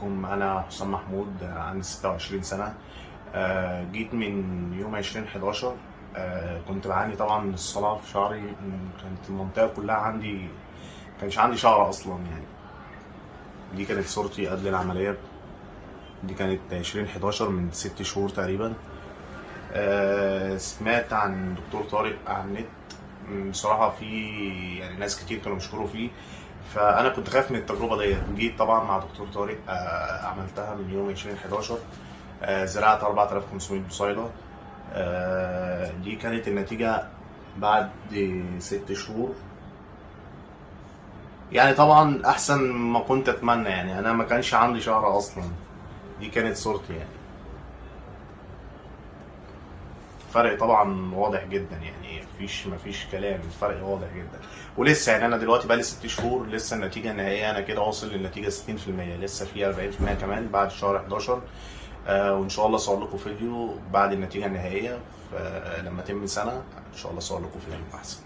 عليكم. أنا حسام محمود، عندي 26 سنة. جيت من يوم 20/11. كنت بعاني طبعا من الصلع في شعري. كانت المنطقة كلها عندي، مكانش عندي شعر أصلا يعني. دي كانت صورتي قبل العملية. دي كانت 20/11 من 6 شهور تقريبا. سمعت عن دكتور طارق على النت. بصراحة في يعني ناس كتير كانوا بيشكروا فيه، فأنا كنت خايف من التجربة ديت. جيت طبعا مع دكتور طارق، عملتها من يوم 20/11. زرعت 4500 بصيلة. دي كانت النتيجة بعد 6 شهور. يعني طبعا أحسن ما كنت أتمنى، يعني أنا ما كانش عندي شعر أصلا. دي كانت صورتي يعني. فرق طبعا واضح جدا، يعني مفيش كلام، الفرق واضح جدا. ولسه يعني انا دلوقتي بقالي 6 شهور، لسه النتيجه النهائيه انا كده واصل للنتيجه 60%، لسه في 40% كمان بعد شهر 11. وان شاء الله اصور لكم فيديو بعد النتيجه النهائيه. لما تم سنه ان شاء الله اصور لكم فيديو احسن.